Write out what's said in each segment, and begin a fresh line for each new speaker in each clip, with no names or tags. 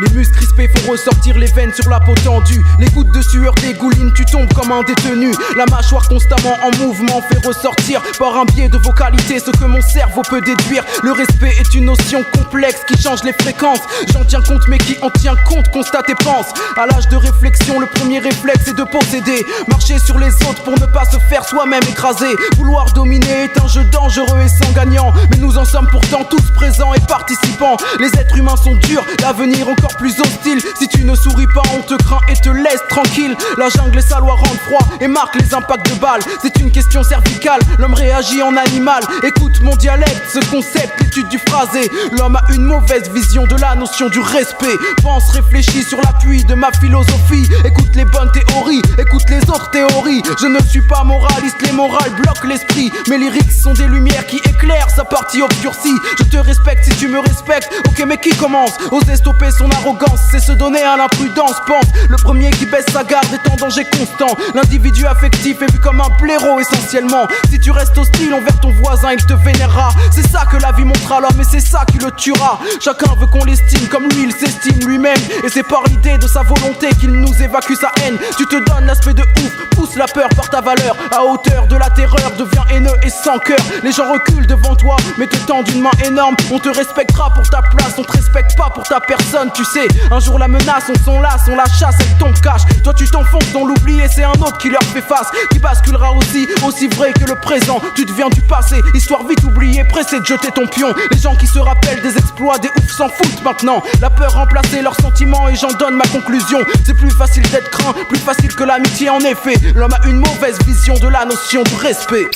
Les muscles crispés font ressortir les veines sur la peau tendue. Les gouttes de sueur dégoulinent, tu tombes comme un détenu. La mâchoire constamment en mouvement fait ressortir par un biais de vocalité ce que mon cerveau peut déduire. Le respect est une notion complexe qui change les fréquences. J'en tiens compte mais qui en tient compte, constate et pense. À l'âge de réflexion, le premier réflexe est de posséder. Marcher sur les autres pour ne pas se faire soi-même écraser. Vouloir dominer est un jeu dangereux et sans gagnant. Mais nous en sommes pourtant tous présents et participants. Les êtres humains sont durs, l'avenir encore plus hostile. Si tu ne souris pas, on te craint et te laisse tranquille. La jungle et sa loi rendent froid et marquent les impacts de balles. C'est une question cervicale, l'homme réagit en animal. Écoute mon dialecte, ce concept, l'étude du phrasé. L'homme a une mauvaise vision de la notion du respect. Pense, réfléchis sur l'appui de ma philosophie. Écoute les bonnes théories, écoute les autres théories. Je ne suis pas moraliste, les morales bloquent l'esprit. Mes lyrics sont des lumières qui éclairent sa partie obscurcie. Je te respecte si tu me respectes. Ok mais qui commence? Oser stopper son arrogance, c'est se donner à l'imprudence. Pense, le premier qui baisse sa garde est en danger constant. L'individu affectif est vu comme un blaireau essentiellement. Si tu restes hostile envers ton voisin, il te vénérera. C'est ça que la vie montre à l'homme et c'est ça qui le tuera. Chacun veut qu'on l'estime comme lui, il s'estime lui-même. Et c'est par l'idée de sa volonté qu'il nous évacue sa haine. Tu te donnes l'aspect de ouf, pousse la peur par ta valeur. À hauteur de la terreur, deviens haineux et sans cœur. Les gens reculent devant toi, mais te tendent une main énorme. On te respectera pour ta place, on te respecte pas pour ta personne. Tu sais, un jour la menace, on s'en lasse, on la chasse, elle tombe cache. Toi tu t'enfonces dans l'oubli et c'est un autre qui leur fait face. Qui basculera aussi vrai que le présent. Tu deviens du passé, histoire vite oubliée, pressé de jeter ton pion. Les gens qui se rappellent des exploits, des oufs s'en foutent maintenant. La peur remplaçait leurs sentiments et j'en donne ma conclusion. C'est plus facile d'être craint, plus facile que l'amitié en effet. L'homme a une mauvaise vision de la notion du respect.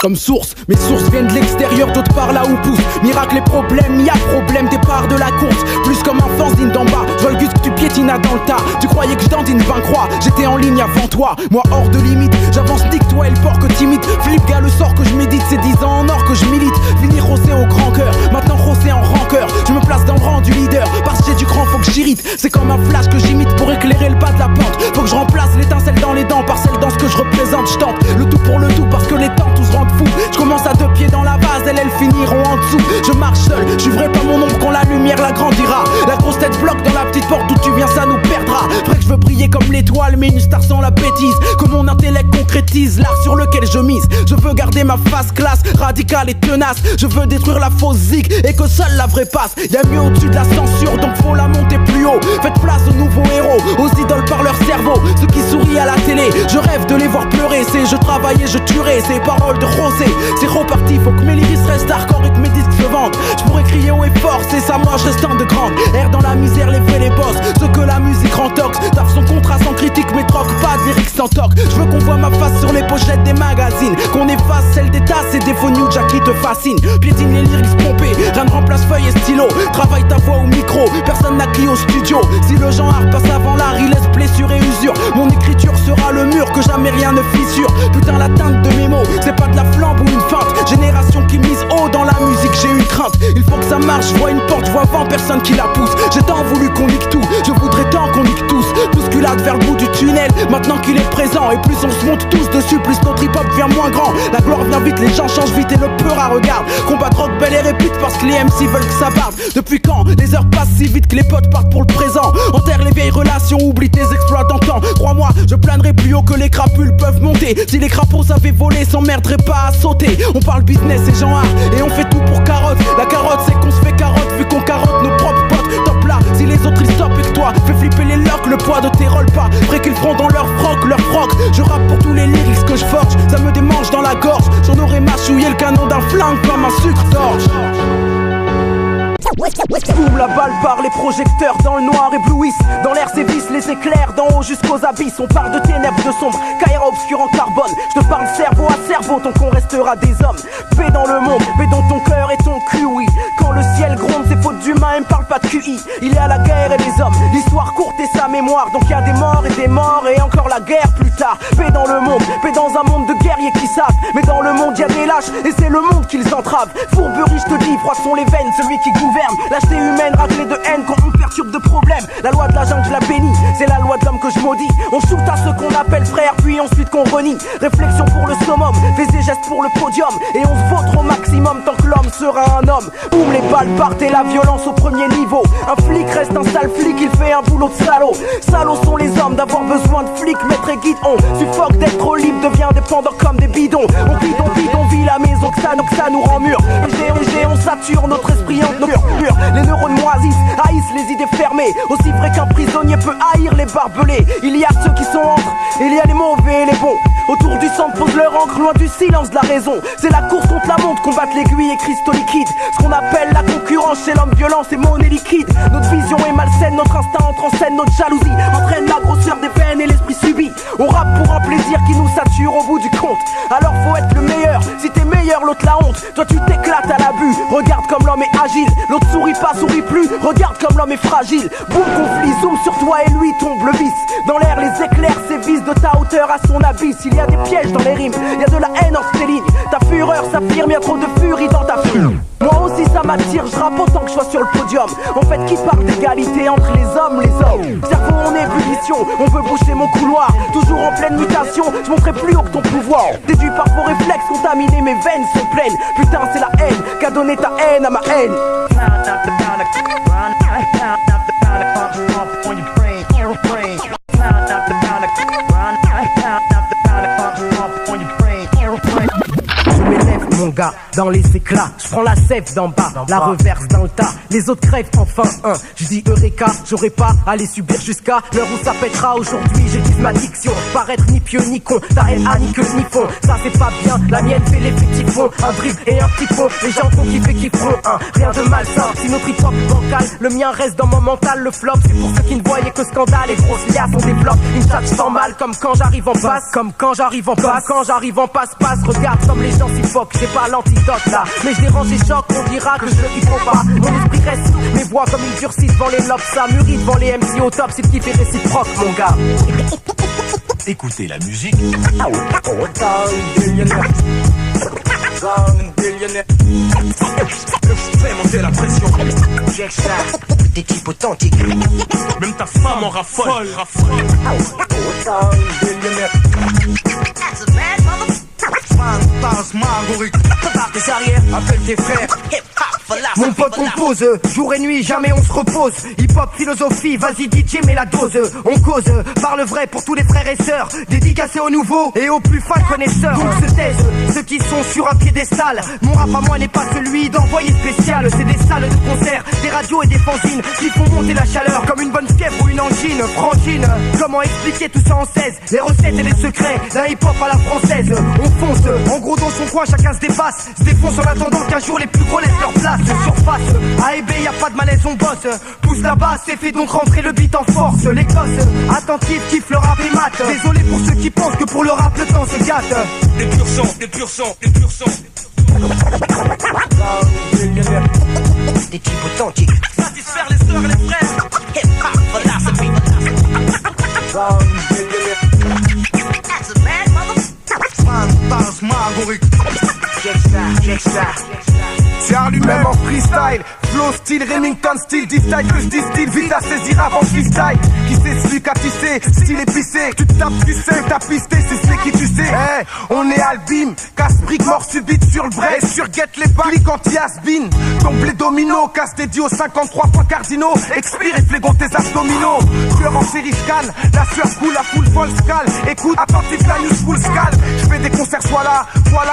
Comme source, mes sources viennent de l'extérieur, d'autre part là où pousse. Miracle et problème, y'a problème, départ de la course. Plus comme un fanzine d'en bas, je vois le gus que tu piétinas dans le tas. Tu croyais que je dandine 20 croix, j'étais en ligne avant toi. Moi hors de limite, j'avance nique toi et le porc que timide. Flip gars, le sort que je médite, c'est 10 ans en or que je milite. Finir rossé au grand cœur, maintenant rossé en rancœur. Je me place dans le rang du leader, parce que j'ai du cran, faut que j'irrite. C'est comme un flash que j'imite pour éclairer le bas de la pente. Faut que je remplace l'étincelle dans les dents par celle dans ce que je représente. Je tente le tout pour le tout parce que les temps tous rendent fou. Je commence à 2 pieds dans la vase, elles finiront en dessous. Je marche seul, je suivrai pas mon ombre quand la lumière l'agrandira. La grosse tête bloque dans la petite porte d'où tu viens, ça nous perdra. Vrai que je veux briller comme l'étoile, mais une star sans la bêtise. Que mon intellect concrétise l'art sur lequel je mise. Je veux garder ma face classe, radicale et tenace. Je veux détruire la fausse zig et que seule la vraie passe. Y'a mieux au-dessus de la censure, donc faut la monter plus haut. Faites place aux nouveaux héros, aux idoles par leur cerveau. Ceux qui sourient à la télé, je rêve de les voir pleurer. C'est je travaille et je tuerai, ces paroles de Rosé. C'est reparti, faut que mes lyrics restent hardcore et que mes disques se vendent. Je pourrais crier haut et fort, c'est ça moi je reste de grande. Air dans la misère, les vrais les boss, ceux que la musique rend tox. Taf son contrat sans critique mais troque pas de lyrics sans toc. Je veux qu'on voit ma face sur les pochettes des magazines, qu'on efface celle des tasses et des faux New Jack qui te fascinent. Piétine les lyrics pompés, rien ne remplace feuille et stylo. Travaille ta voix au micro, personne n'a crié au studio. Si le genre art passe avant l'art, il laisse blessure et usure. Mon écriture sera le mur que jamais rien ne fissure. Putain la teinte de mes mots, c'est pas de la flambe ou une feinte. Génération qui mise haut dans la musique, j'ai une crainte. Il faut que ça marche, je vois une porte, je vois 20 personnes qui la poussent. J'ai tant voulu qu'on nique tout, je voudrais tant qu'on nique tous. Bousculade vers le bout du tunnel, maintenant qu'il est présent. Et plus on se monte tous dessus, plus notre hip-hop devient moins grand. La gloire vient vite, les gens changent vite et le peur à regarde. Combat rock, belle et répute parce que les MC veulent que ça barde. Depuis quand les heures passent si vite que les potes partent pour le présent. Enterre les vieilles relations, oublie tes exploits d'antan. Crois-moi, je planerai plus haut que les crapules peuvent monter. Si les crapauds savaient voler, s'emmerderaient pas à sauter. On parle business et genre art, et on fait tout pour carotte. La carotte c'est qu'on se fait carotte, vu qu'on carotte nos propres potes. Top là, si les autres ils stoppent et que toi fais flipper les locks, le poids de tes rolls pas. Vrai qu'ils feront dans leur froc. Je rappe pour tous les lyrics que je forge, ça me démange dans la gorge. J'en aurais mâchouillé le canon d'un flingue comme un sucre d'orge. Boum, la balle par les projecteurs dans le noir éblouissent. Dans l'air sévissent les éclairs d'en haut jusqu'aux abysses. On parle de ténèbres, de sombres, caïra obscur en carbone. Je te parle cerveau à cerveau tant qu'on restera des hommes. Paix dans le monde, paix dans ton cœur et ton cul, oui. Quand le ciel gronde, c'est faute d'humain, elle me parle pas de QI. Il y a la guerre et les hommes, l'histoire courte et sa mémoire. Donc y a des morts et encore la guerre plus tard. Paix dans le monde, paix dans un monde de guerriers qui savent. Mais dans le monde y a des lâches et c'est le monde qu'ils entravent. Fourberie, je te dis, froissons les veines, celui qui gouverne. Lâcheté humaine, raclée de haine quand on perturbe de problèmes. La loi de la jungle, je la bénis, c'est la loi de l'homme que je maudis. On shoot à ceux qu'on appelle frères, puis ensuite qu'on renie. Réflexion pour le summum, fais des gestes pour le podium. Et on se vautre au maximum tant que l'homme sera un homme. Boum, les balles partent et la violence au premier niveau. Un flic reste un sale flic, il fait un boulot de salaud. Salauds sont les hommes d'avoir besoin de flics, maître et guide. On suffoque d'être trop libre, devient dépendant comme des bidons. On vit la maison, que ça nous rend mûr. Et on sature notre esprit en mur. Les neurones moisissent, haïssent les idées fermées. Aussi vrai qu'un prisonnier peut haïr les barbelés. Il y a ceux qui sont entre, il y a les mauvais et les bons. Autour du centre pose leur encre, loin du silence de la raison. C'est la course contre la montre, combattre l'aiguille et cristaux liquides. Ce qu'on appelle la concurrence chez l'homme violent, c'est monnaie liquide. Notre vision est malsaine, notre instinct entre en scène, notre jalousie entraîne la grosseur des veines et l'esprit subit. On rappe pour un plaisir qui nous sature au bout du compte. Alors faut être le meilleur, si t'es meilleur l'autre la honte. Toi tu t'éclates à l'abus, regarde comme l'homme est agile. L'autre sourit pas, sourit plus, regarde comme l'homme est fragile. Boum, conflit, zoom sur toi et lui tombe le vice. Dans l'air les éclairs sévissent de ta hauteur à son abysse. Il y a des pièges dans les rimes, il y a de la haine en ces lignes. Ta fureur s'affirme, y a trop de furie dans ta furie. Moi aussi ça m'attire, je rappe autant que je sois sur le podium. En fait qui parle d'égalité entre les hommes, cerveau en ébullition, on veut boucher mon couloir. Toujours en pleine mutation, je monterai plus haut que ton pouvoir. Déduit par vos réflexes contaminés, mes veines sont pleines. Putain c'est la haine, qu'a donné ta haine à ma haine. Mon gars, dans les éclats, je prends la sève d'en bas, la reverse dans le tas, les autres crèvent enfin un. Je dis Eureka, j'aurais pas à les subir jusqu'à l'heure où ça pètera. Aujourd'hui j'utilise ma diction, paraître ni pieux ni con, ta haine a ni queue ni fond. Ça c'est pas bien, la mienne fait les petits fonds, un dribble et un petit fond. Les gens font kiffer qui feront un, rien de malsain. Si notre hip-hop bancal, le mien reste dans mon mental. Le flop c'est pour ceux qui ne voyaient que scandale. Les grosses liasses on développe une chatte sans mal, comme quand j'arrive en passe, comme quand j'arrive en passe, quand j'arrive en passe. Regarde comme les gens s'y foquent, c'est pas l'antidote là, mais je dérange et choque, on dira que je le kiffe pas. Mon esprit reste, mes voix comme une durcie devant les lobes, ça mûrit devant les MC au top, c'est le kiff est réciproque mon gars.
Écoutez la musique. Fais monter la pression.
Des types authentiques.
Même ta femme en raffole.
Prépare tes arrières, appelle tes frères.
Mon pote compose, jour et nuit, jamais on se repose. Hip-hop, philosophie, vas-y DJ, mets la dose. On cause, parle vrai pour tous les frères et sœurs. Dédicacé aux nouveaux et aux plus fins connaisseurs. Donc se taisent, ceux qui sont sur un piédestal. Mon rap à moi n'est pas celui d'envoyé spécial. C'est des salles de concert, des radios et des fanzines qui font monter la chaleur comme une bonne fièvre ou une angine. Frangine, comment expliquer tout ça en 16? Les recettes et les secrets d'un hip-hop à la française. On fonce, en gros dans son coin chacun se dépasse. Se défonce en attendant qu'un jour les plus gros laissent leur place. Surface, A et B, y a pas de malaise, on bosse. Pousse là-bas, c'est fait donc rentrer le beat en force. Les gosses, attentifs, kiffent le rap et mat. Désolé pour ceux qui pensent que pour le rap le temps se gâte.
Des purs sons, des purs sons, des purs sons.
Des types authentiques.
Satisfaire les sœurs et les frères.
Hip-hop philosophy. That's a bad mother. Check ça.
C'est à lui-même en freestyle. Flow style, Remington style, D-style que je distille, vite à saisir avant freestyle. Qui sait celui qu'a tissé, style épicé. Tu te tapes, tu sais, t'as pisté, c'est qui tu sais. Hey, on est albim, casse-brique, mort subite sur le vrai. Et sur guette les balles, anti-has-been. Tombe les dominos, casse des dios, 53 points cardinaux. Expire et flégon tes abdominaux. Tueur en série scan, la sueur coule, la foule folle scale. Écoute, attentif, la news full scale. Je fais des concerts, voilà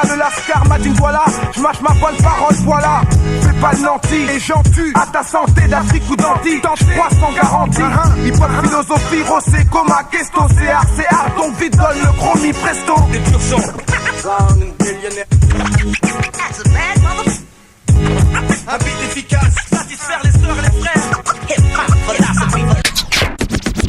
le lascar, Madine, voilà. Je mâche ma bonne parole, voilà. Fais pas le nanti, les gens tuent à ta santé d'Afrique ou d'Antilles. Tente 300 garanties. Hip-hop, philosophie, Rossé, coma, Kesto, c'est art, donc vite donne le chromie, presto.
Des purs sons.
That's a bad mother.
Un beat efficace, satisfaire les sœurs et les frères.
Hip-hop philosophy.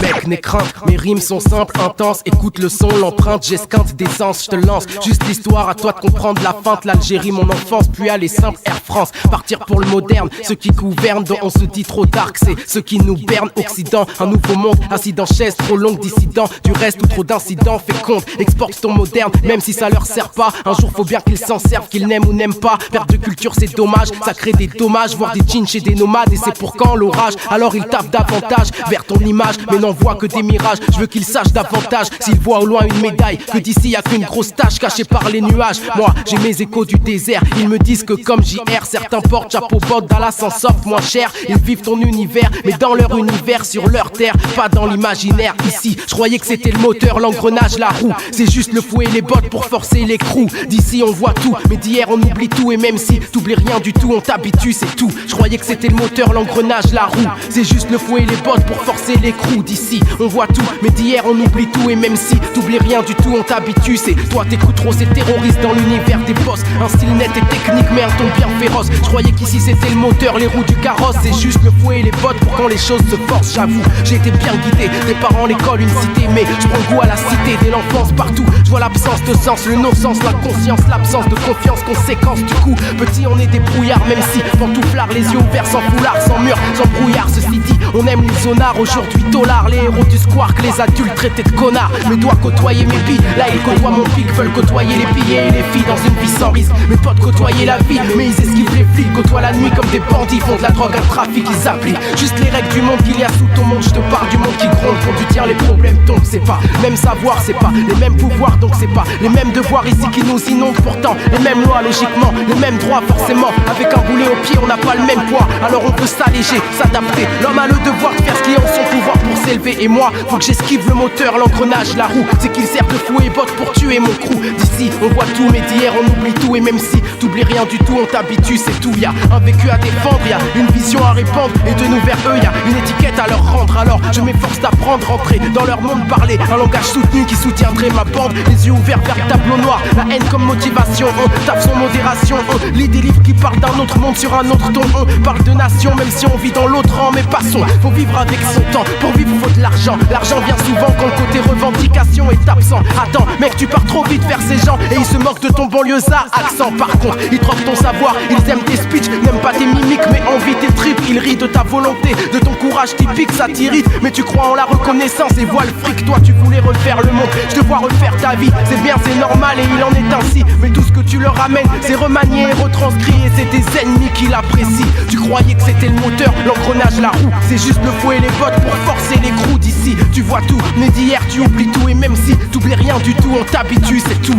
Mec, n'aie crainte. Mes rimes sont simples, intenses, écoute le son, l'empreinte, j'esquinte d'essence, je te lance. Juste l'histoire, à toi de comprendre la feinte. L'Algérie, mon enfance, puis aller simple, Air France. Partir pour le moderne, ceux qui gouvernent, dont on se dit trop dark, c'est ceux qui nous bernent. Occident, un nouveau monde, assis dans chaise, trop longue, dissident. Du reste ou trop d'incidents, fait compte, exporte ton moderne, même si ça leur sert pas. Un jour faut bien qu'ils s'en servent, qu'ils n'aiment ou n'aiment pas. Perte de culture, c'est dommage, ça crée des dommages, voir des jeans chez des nomades. Et c'est pour quand l'orage, alors ils tapent davantage vers ton image, mais n'en voient que des mirages. Je veux qu'ils sachent davantage, s'ils voient au loin une médaille, que d'ici y a qu'une grosse tache cachée par les nuages. Moi, j'ai mes échos du désert, ils me disent que comme JR, certains portent chapeau bot, Dallas en sortent moins cher. Ils vivent ton univers, mais dans leur univers, sur leur terre, pas dans l'imaginaire. Ici, je croyais que c'était le moteur, l'engrenage, la roue. C'est juste le fouet et les bottes pour forcer l'écrou. D'ici on voit tout, mais d'hier on oublie tout. Et même si t'oublies rien du tout, on t'habitue, c'est tout. Je croyais que c'était le moteur, l'engrenage, la roue. C'est juste le fouet et les bottes pour forcer l'écrou. D'ici on voit tout, mais d'hier on oublie tout. Et même si t'oublies rien du tout, on t'habitue. C'est toi t'écoutes trop ces terroristes dans l'univers des boss. Un style net et technique, mais un ton bien féroce. Je croyais qu'ici c'était le moteur, les roues du carrosse. C'est juste le fouet et les bottes pour quand les choses se forcent. J'avoue, j'ai été bien guidé, des parents, l'école, une cité. Mais je prends goût à la cité, dès l'enfance partout. Je vois l'absence de sens, le non-sens, l'inconscience, l'absence de confiance, conséquence. Du coup, petit on est des brouillards, même si pantouflards, les yeux ouverts, sans foulard, sans mur, sans brouillard. Ceci dit, on aime les zonards, aujourd'hui dollars. Les héros du squark, les adultes traités de connards. Mes doigts côtoyer mes billes, là ils côtoient mon pic. Veulent côtoyer les billets et les filles dans une vie sans risque. Mes potes côtoyer la vie, mais ils esquivent les flics. Côtoient la nuit comme des bandits, font de la drogue, un trafic, ils appliquent juste les règles du monde qu'il y a sous ton monde. Je te parle du monde qui gronde, quand tu tiens les problèmes tombent. C'est pas même savoir, c'est pas les mêmes pouvoirs, donc c'est pas les mêmes devoirs ici qui nous inondent. Pourtant, les mêmes lois, logiquement, les mêmes droits, forcément. Avec un boulet au pied, on n'a pas le même poids. Alors on peut s'alléger, s'adapter. L'homme a le devoir de faire ce qui est en son pouvoir pour s'élever. Et moi, faut que j'esquive le moteur, l'engrenage, la roue. C'est qu'il sert de fouet et botte pour tuer mon crew. D'ici, on voit tout, mais d'hier, on oublie tout. Et même si t'oublies rien du tout, on t'habitue, c'est tout. Y'a un vécu à défendre, y'a une vision à répandre. Et de nous vers eux, y'a une étiquette à leur rendre. Alors je m'efforce d'apprendre, rentrer dans leur monde, parler un langage soutenu qui soutiendrait ma bande. Les yeux ouverts vers le tableau noir, la haine comme motivation. On tape son modération, on lit des livres qui parlent d'un autre monde sur un autre ton. On parle de nation, même si on vit dans l'autre rang. Mais passons, faut vivre avec son temps. Pour vivre, faut de l'argent. L'argent vient souvent quand le côté revendication est absent. Attends, mec, tu pars trop vite vers ces gens et ils se moquent de ton banlieusard accent. Par contre, ils troquent ton savoir, ils aiment tes speeches, n'aiment pas tes mimiques, mais envie tes tripes. Ils rient de ta volonté, de ton courage typique, ça t'irrite. Mais tu crois en la reconnaissance et vois le fric. Toi, tu voulais refaire le monde, je te vois refaire ta vie. C'est bien, c'est normal et il en est ainsi. Mais tout ce que tu leur ramènes, c'est remanié et retranscrit. Et c'est tes ennemis qui l'apprécient. Tu croyais que c'était le moteur, l'engrenage, la roue. C'est juste le fouet et les bottes pour forcer l'écrou. D'ici, tu vois tout, mais d'hier, tu oublies tout. Et même si t'oublies rien du tout, on t'habitue, c'est tout.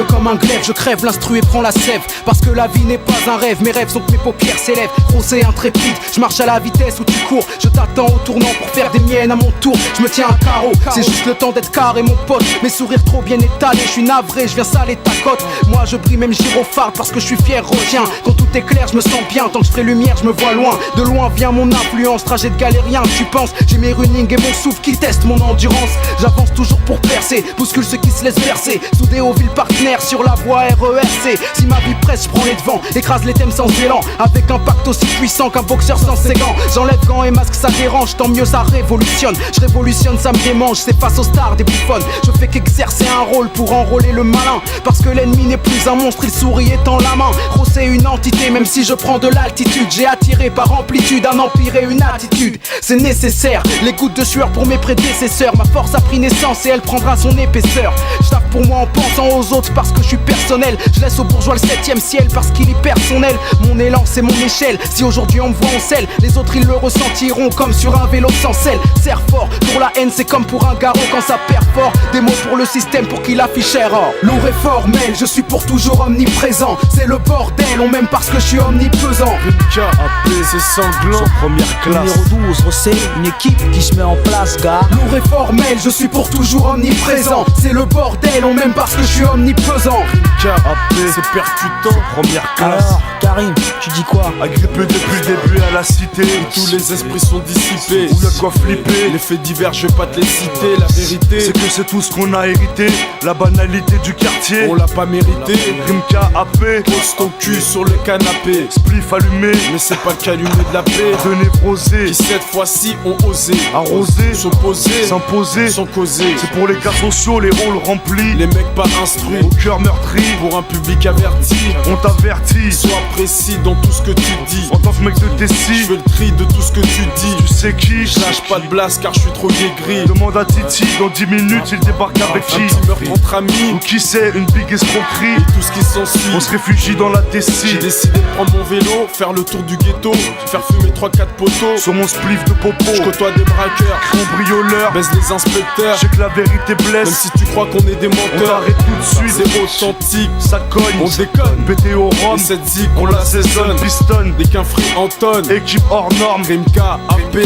Comme un glaive, je crève l'instru et prends la sève. Parce que la vie n'est pas un rêve, mes rêves sont que mes paupières s'élèvent. Grosse et intrépide, je marche à la vitesse où tu cours. Je t'attends au tournant pour faire des miennes à mon tour. Je me tiens à carreau, c'est juste le temps d'être carré mon pote. Mes sourires trop bien étalés, je suis navré, je viens saler ta cote. Moi je brille même gyrophare parce que je suis fier, retiens. Quand tout est clair, je me sens bien, tant que je ferai lumière, je me vois loin. De loin vient mon influence, trajet de galérien, tu penses. J'ai mes runnings et mon souffle qui testent mon endurance. J'avance toujours pour percer, bouscule ceux qui se laissent bercer. Soudé aux villes partenaires sur la voie RERC. Si ma vie presse, je prends les devants, écrase les thèmes sans élan. Avec un pacte aussi puissant qu'un boxeur sans ses gants. J'enlève gants et masques, ça dérange, tant mieux ça révolutionne. Je révolutionne, ça me démange, c'est face aux stars des bouffonnes. Je fais qu'exercer un rôle pour enrôler le malin. Parce que l'ennemi n'est plus un monstre, il sourit et tend la main. Gros c'est une entité, même si je prends de l'altitude. J'ai attiré par amplitude un empire et une attitude. C'est nécessaire, les gouttes de sueur pour mes prédécesseurs. Ma force a pris naissance et elle prendra son épaisseur. Je tape pour moi en pensant aux autres parce que je suis personnel. Je laisse au bourgeois le 7ème ciel parce qu'il est personnel. Mon élan c'est mon échelle, si aujourd'hui on me voit en selle, les autres ils le ressentiront comme sur un vélo sans selle. Serre fort, pour la haine c'est comme pour un garrot quand ça perd fort. Des mots pour le système pour qu'il affiche erreur. Lourd et formel, je suis pour toujours omniprésent. C'est le bordel, on m'aime parce que je suis omniprésent.
Rimka, AP, c'est sanglant, sur première classe.
Numéro 12, c'est une équipe qui se met en place, gars.
Lourd et formel, je suis pour toujours omniprésent. C'est le bordel, on m'aime parce que je suis omniprésent.
Rimka, AP, c'est percutant, première classe.
Alors, Karim, tu dis quoi?
Agrippé depuis le début à la cité, tous les esprits sont dissipés. Où y'a quoi flipper, les faits divers, je vais pas te les citer. La vérité, c'est que c'est tout ce qu'on a hérité. La banalité du quartier, on l'a pas mérité. Rimka, AP, pose ton cul sur le canapé. Spliff allumé, mais c'est pas le calumet de la paix. De névrosés, qui cette fois-ci ont osé arroser, s'opposer, s'imposer, sans causer. C'est pour les cas sociaux, les rôles remplis. Les mecs pas instruits, au cœur meurtri. Pour un public averti, on t'avertit. Sois précis dans tout ce que tu dis. En tant que mec de Tessie, je fais le tri de tout ce que tu dis. Tu sais qui, je lâche pas de blast car je suis trop aigri. Demande à Titi, dans 10 minutes il débarque avec qui? Un petit meurtre entre amis, ou qui c'est, une big escroquerie. Et tout ce qui s'ensuit, on se réfugie dans la Tessie. J'ai décidé de prendre mon vélo, faire le tour du ghetto, faire fumer 3-4 poteaux. Sur mon spliff de popo, je côtoie des braqueurs, cambrioleurs, baise les inspecteurs. Je sais que la vérité blesse, même si tu crois qu'on est des menteurs. On t'arrête tout de suite, c'est authentique, ça cogne, on déconne. Pété au rhum, et cette zik, on l'assaisonne. Piston, des qu'un free Anton, équipe hors norme. Rimka, AP, ouais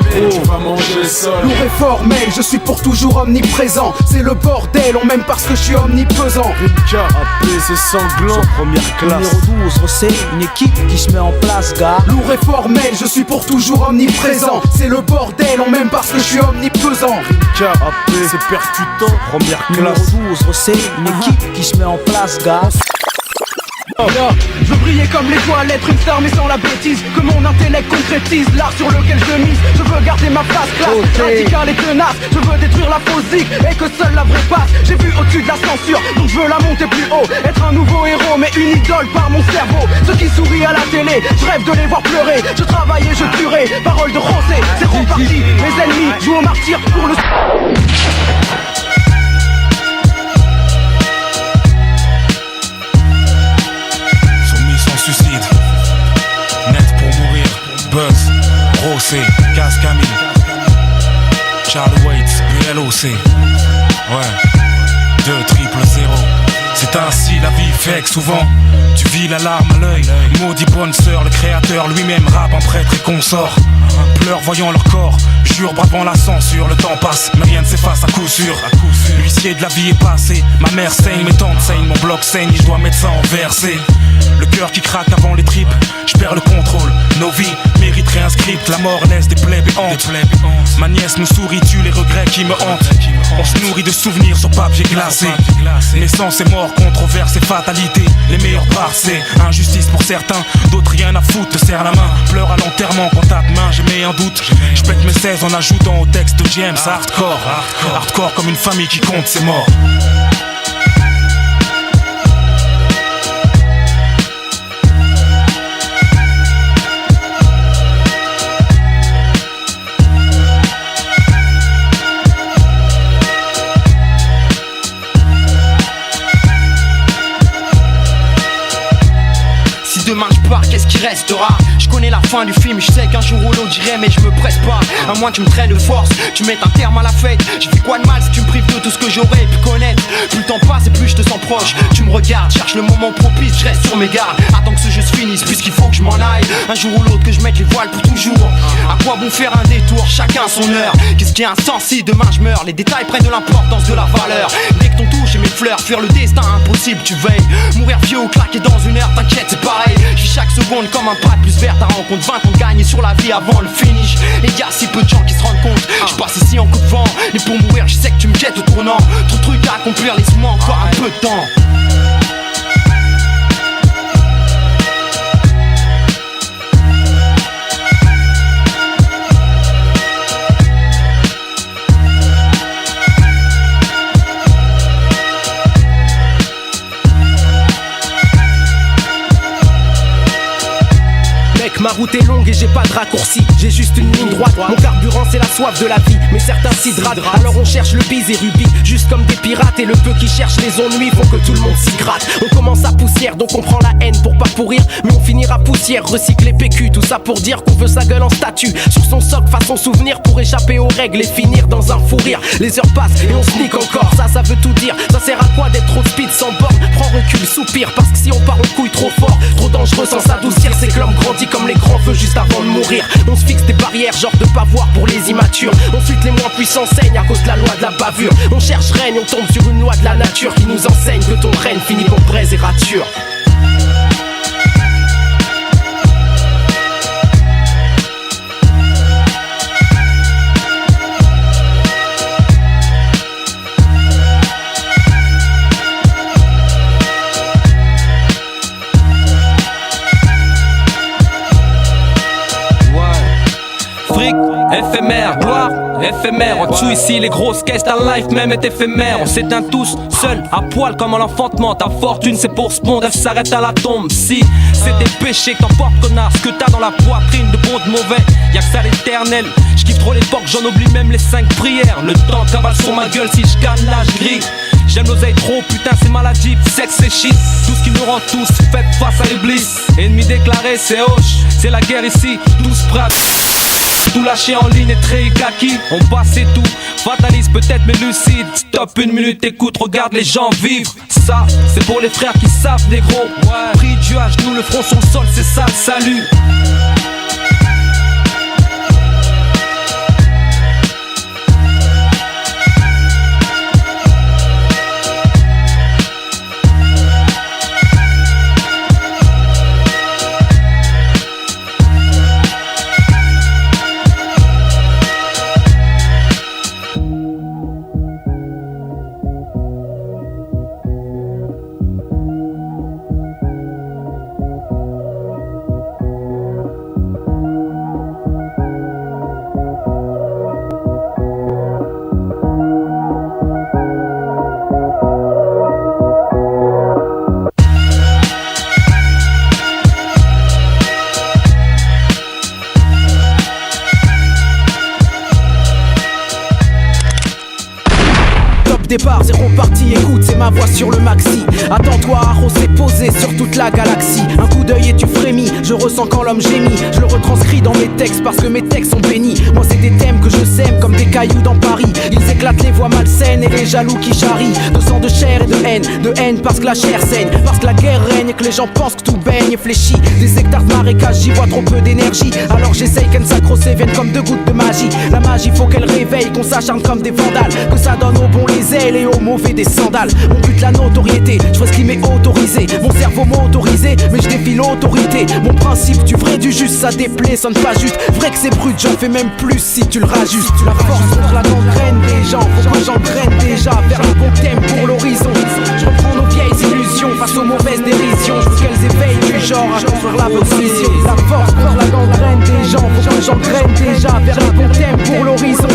gros, tu vas manger le sol.
Lourd et formel, je suis pour toujours omniprésent. C'est le bordel, on m'aime parce que je suis omniprésent.
Rimka, AP, c'est sanglant, sur première classe.
Numéro 12, c'est une équipe qui se met en place, gars.
Lourd et formel, je suis pour toujours omniprésent. C'est le bordel, on m'aime parce que je suis omniprésent.
Rimka, AP, c'est percutant, première classe.
Numéro 12, c'est une équipe qui se met en place, gars.
Je veux briller comme l'étoile, être une star mais sans la bêtise. Que mon intellect concrétise l'art sur lequel je mise. Je veux garder ma place classe, radical et tenace. Je veux détruire la fausse zik et que seule la vraie passe. J'ai vu au-dessus de la censure, donc je veux la monter plus haut. Être un nouveau héros mais une idole par mon cerveau. Ceux qui sourient à la télé, je rêve de les voir pleurer. Je travaille et je tuerai, parole de Rosé. C'est reparti, mes ennemis jouent au martyr pour le...
Suicide, net pour mourir, Buzz, Rosé, Gaz Camille, Charlie Waits, PLOC, ouais, 2 000. C'est ainsi la vie fait que souvent tu vis la larme à l'œil. Maudit bonne sœur, le créateur lui-même rappe en prêtre et consort. Pleure voyant leur corps, jure bravant la censure. Le temps passe, mais rien ne s'efface à coup sûr. L'huissier de la vie est passé, ma mère saigne, mes tantes saignent, mon bloc saigne et je dois mettre ça en versé. Le cœur qui craque avant les tripes, je perds le contrôle. Nos vies mériteraient un script, la mort laisse des plaies béantes. Ma nièce nous sourit, tue les regrets qui me hantent. On se nourrit de souvenirs sur papier glacé. Naissance et mort, controverse et fatalité. Les meilleures parts c'est injustice pour certains, d'autres rien à foutre, te serre la main. Pleure à l'enterrement quand t'as de main, j'ai mis un doute. Je pète mes 16 en ajoutant au texte de James hardcore. Hardcore comme une famille qui compte ses morts.
Demain je pars, qu'est-ce qui restera? Je connais la fin du film, je sais qu'un jour ou l'autre j'irai mais je me presse pas. À moins que tu me traînes de force, tu mettes un terme à la fête. J'ai fait quoi de mal si tu me prives de tout ce que j'aurais pu connaître? Plus le temps passe et plus je te sens proche. Tu me regardes, cherche le moment propice, je reste sur mes gardes. Attends que ce jeu se finisse puisqu'il faut que je m'en aille. Un jour ou l'autre que je mette les voiles pour toujours. À quoi bon faire un détour, chacun son heure. Qu'est-ce qui est insensible, demain je meurs. Les détails prennent de l'importance, de la valeur. Dès que ton touche et mes fleurs, fuir le destin impossible, tu veilles. Mourir vieux ou claquer dans une heure, t'inquiète c'est pareil. Je vis chaque seconde comme un pas de plus vert. Ta rencontre 20 ans gagné sur la vie avant le finish. Et y'a si peu de gens qui se rendent compte. Je passe ici en coup de vent. Et pour mourir je sais que tu me jettes au tournant. Trop de trucs à accomplir, laisse-moi encore un peu de temps.
Ma route est longue et j'ai pas de raccourci. J'ai juste une ligne droite. Mon carburant c'est la soif de la vie. Mais certains s'hydratent. Alors on cherche le bise et rubis. Juste comme des pirates. Et le peu qui cherchent les ennuis font que tout le monde s'y gratte. On commence à poussière donc on prend la haine pour pas pourrir. Mais on finira poussière. Recycler PQ. Tout ça pour dire qu'on veut sa gueule en statue. Sur son socle façon souvenir. Pour échapper aux règles et finir dans un fou rire. Les heures passent et on se nique encore. Ça veut tout dire. Ça sert à quoi d'être trop speed sans borne? Prends recul, soupire. Parce que si on part en couille trop fort, trop dangereux vivre sans s'adoucir, c'est que l'homme grandit comme les grands feux juste avant de mourir. On se fixe des barrières, genre de pas voir pour les immatures. Ensuite les moins puissants saignent à cause de la loi de la bavure. On cherche règne, on tombe sur une loi de la nature qui nous enseigne que ton règne finit pour braise et rature.
Fric, éphémère, gloire, éphémère. En dessous ici les grosses caisses, ta life même est éphémère. On s'éteint tous, seuls, à poil comme à l'enfantement. Ta fortune c'est pour ce monde, elle s'arrête à la tombe. Si c'est des péchés que t'emportes connard, ce que t'as dans la poitrine de bon de mauvais, y'a que ça l'éternel. J'kiffe trop l'époque, j'en oublie même les 5 prières. Le temps cavale sur ma gueule si j'gagne là j'grille. J'aime l'oseille trop, putain c'est maladif, sexe c'est shit. Tout ce qui nous rend tous, faites face à l'éblis. Ennemi déclaré c'est hoche, c'est la guerre ici, tous prêts. Tout lâché en ligne et très kaki. On passe et tout, fataliste peut-être mais lucide. Stop une minute, écoute, regarde les gens vivre. Ça, c'est pour les frères qui savent négro. Pris Dieu à genoux, le front sur le sol, c'est ça le salut.
Départ, c'est reparti, écoute, c'est ma voix sur le maxi. Attends-toi à rosser posé sur toute la galaxie. Un coup d'œil et tu frémis, je ressens quand l'homme gémit. Je le retranscris dans mes textes parce que mes textes sont bénis. Moi c'est des thèmes que je sème comme des cailloux dans Paris. Ils éclatent les voix malsaines et les jaloux qui charrient. De sang, de chair et de haine parce que la chair saigne. Parce que la guerre règne et que les gens pensent que tout baigne et fléchit. Des hectares de marécages, j'y vois trop peu d'énergie. Alors j'essaye qu'un sacrocé vienne comme deux gouttes de magie. La magie faut qu'elle réveille, qu'on s'acharne comme des vandales. Que ça donne aux bons les ailes et aux mauvais des sandales. On bute la notoriété, je ferai ce qui m'est autorisé. Mon cerveau m'autorisé, mais je défie l'autorité. Mon principe du vrai, du juste, ça déplaît, sonne pas juste. Vrai que c'est brut, j'en fais même plus si tu le rajustes. La force contre la gangrène des gens, faut que j'engraine déjà vers le bon thème pour l'horizon. Je reprends nos vieilles illusions face aux mauvaises dérisions. Je veux qu'elles éveillent du genre à construire la bonne vision. La force contre la gangrène des gens, faut que j'engraine déjà vers le bon thème pour l'horizon.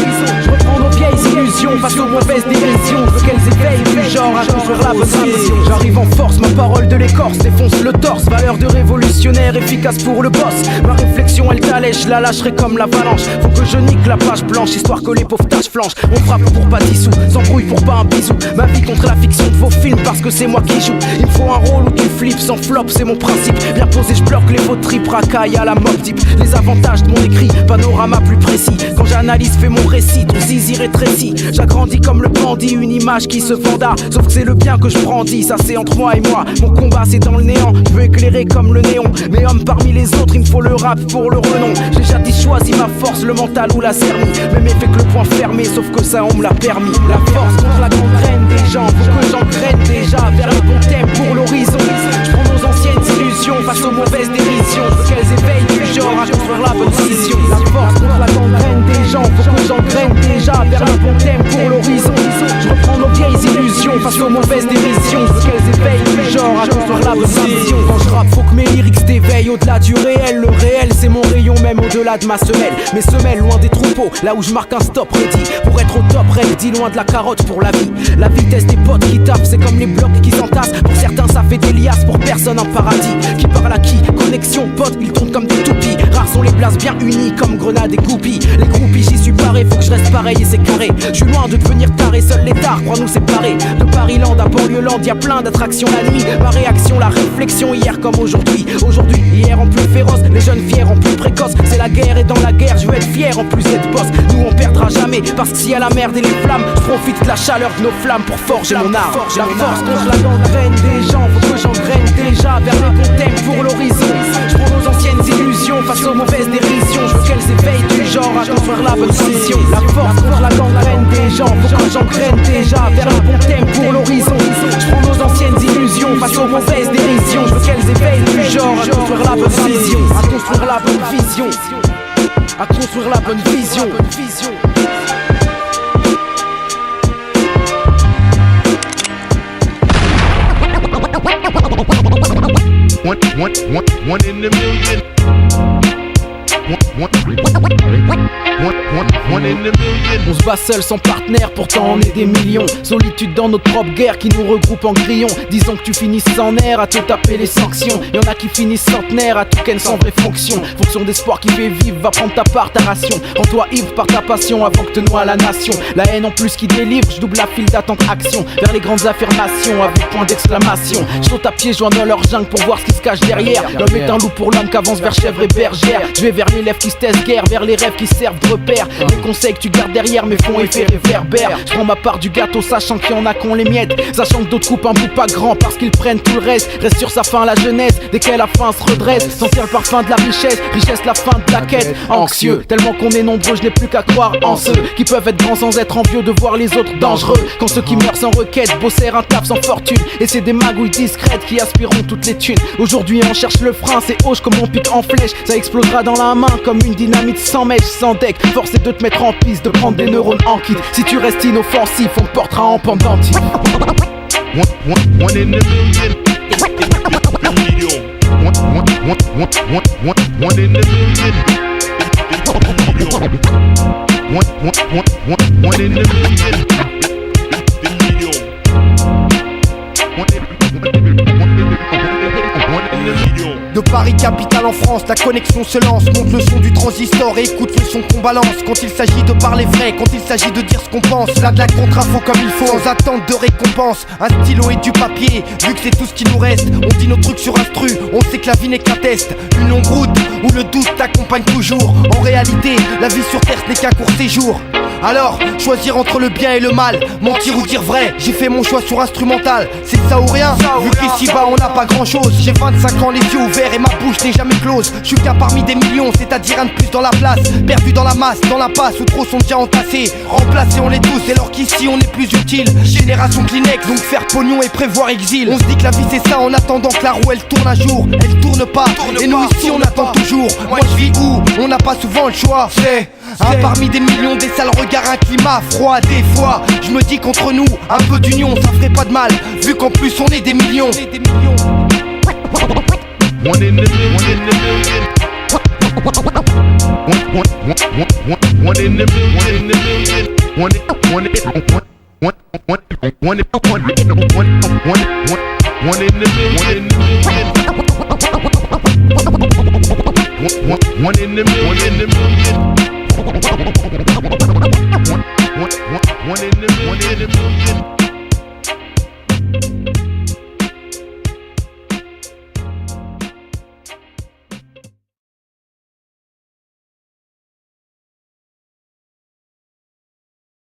Je reprends nos vieilles illusions face aux mauvaises dérisions. Je veux qu'elles éveillent du genre à construire la bonne vision. J'arrive en force, ma parole de l'écorce défonce le torse. Valeur de révolutionnaire, efficace pour le boss. Ma réflexion elle t'allège, je la lâcherai comme l'avalanche. Faut que je nique la page blanche, histoire que les pauvres tâches flanchent. On frappe pour pas 10 sous, s'embrouille pour pas un bisou. Ma vie contre la fiction de vos films parce que c'est moi qui joue. Il me faut un rôle où tu flippes sans flop, c'est mon principe. Bien posé, je bloque les faux tripes, racaille à la mob type. Les avantages de mon écrit, panorama plus précis. Quand j'analyse, fais mon récit, ton zizi rétrécit. J'agrandis comme le bandit, une image qui se venda. Sauf que c'est le bien que je brandis, ça c'est entre moi et moi. Mon combat c'est dans le néant, je veux éclairer comme le néon. Mais homme parmi les autres, il me faut le rap pour le renom. J'ai jadis choisi ma force, le mental ou la cernie. Même effet que le point fermé, sauf que ça on me l'a permis. La force contre la gangrène des gens, faut que j'engraine déjà vers le bon thème pour l'horizon. Je prends nos anciennes illusions face aux mauvaises dérisions. Faut qu'elles éveillent du genre à construire la bonne vision. La force contre la gangrène des gens, faut que j'engraine déjà vers le bon thème pour l'horizon. Je reprends nos vieilles illusions face aux mauvaises dérisions. Faut qu'elles éveillent du genre à construire la bonne vision. Quand je rappe, faut que mes lyrics t'éveillent au-delà du réel. Le réel c'est mon rayon même au-delà de ma semelle. Mes semelles loin des troupeaux, là où je marque un stop ready. Pour être au top, ready, loin de la carotte pour la vie. La vitesse des potes qui tapent, c'est comme les blocs qui s'entassent. Pour certains ça fait des liasses, pour personne un paradis. Qui parle à qui? Connexion pote, ils tournent comme des toupies. Rares sont les places bien unies comme grenades et groupies. Les groupies j'y suis paré, faut que je reste pareil et c'est carré. Je suis loin de devenir taré, seuls les tards croient nous séparer. De Paris-Land à Banlieue-Land, y'a plein d'attractions la nuit. Ma réaction, la réflexion hier comme aujourd'hui. Aujourd'hui, hier en plus féroce, les jeunes fiers en plus précoce. C'est la guerre et dans la guerre, je veux être fier en plus d'être boss. Nous on perdra jamais, parce que s'il y a la merde et les flammes, je profite de la chaleur de nos flammes pour forger mon art. La force contre la gangrène des gens, faut que j'engraine déjà vers le bon thème pour l'horizon. dérision. Je veux qu'elles éveillent du genre à construire la bonne vision, à construire la bonne vision, à construire la bonne vision.
One in a million. One in a million.
On se bat seul sans partenaire, pourtant on est des millions. Solitude dans notre propre guerre qui nous regroupe en grillons. Disons que tu finisses sans nerfs à te taper les sanctions. Y'en a qui finissent centenaires à tout ken sans vraie fonction. Fonction d'espoir qui fait vivre, va prendre ta part, ta ration. Rends-toi ivre par ta passion avant que te noie la nation. La haine en plus qui délivre, je double la file d'attente action. Vers les grandes affirmations avec point d'exclamation. Je saute à pieds joints dans leur jungle pour voir ce qui se cache derrière. L'homme est un loup pour l'homme qu'avance vers chèvre et bergère. Je vais vers les lèvres qui se taisent guère, vers les rêves qui servent de repère. Les conseils que tu gardes derrière me font effet réverbère. Je prends ma part du gâteau sachant qu'il y en a qu'on les miettes, sachant que d'autres coupent un bout pas grand parce qu'ils prennent tout le reste. Reste sur sa fin la jeunesse, dès qu'elle la fin se redresse. Sentir le parfum de la richesse, richesse la fin de la quête. Anxieux, tellement qu'on est nombreux, je n'ai plus qu'à croire en ceux qui peuvent être grands sans être envieux de voir les autres dangereux. Quand ceux qui meurent sans requête bossèrent un taf sans fortune. Et c'est des magouilles discrètes qui aspireront toutes les thunes. Aujourd'hui on cherche le frein, c'est hoche comme on pique en flèche. Ça explosera dans la main comme une dynamite sans mèche, sans deck. Force est de te mettre en piste, de prendre des neurones en kit. Si tu restes inoffensif, on te portera en pendentif.
One in a million. One in a million. One in a million.
De Paris capitale en France, la connexion se lance. Monte le son du transistor et écoute le son qu'on balance. Quand il s'agit de parler vrai, quand il s'agit de dire ce qu'on pense. Là de la contre-info comme il faut, sans attente de récompense. Un stylo et du papier, vu que c'est tout ce qui nous reste. On dit nos trucs sur instru, on sait que la vie n'est qu'un test. Une longue route où le doute t'accompagne toujours. En réalité, la vie sur terre ce n'est qu'un court séjour. Alors, choisir entre le bien et le mal, mentir ou dire vrai, j'ai fait mon choix sur instrumental. C'est ça ou rien, vu qu'ici bas on n'a pas grand chose. J'ai 25 ans, les yeux ouverts et ma bouche n'est jamais close. Je suis qu'un parmi des millions, c'est-à-dire un de plus dans la place. Perdu dans la masse, dans l'impasse où trop sont déjà entassés. Remplacés on les tous, dès lors qu'ici on est plus utile. Génération Kleenex, donc faire pognon et prévoir exil. On se dit que la vie c'est ça en attendant que la roue elle tourne un jour. Elle tourne pas, et nous ici on attend toujours. Moi je vis où, on n'a pas souvent le choix. C'est un parmi des millions, des sales regards, un climat froid. Des fois, je me dis qu'entre nous, un peu d'union, ça ferait pas de mal. Vu qu'en plus on est des millions.
One in a million. One in a million. One in a million. One in a million.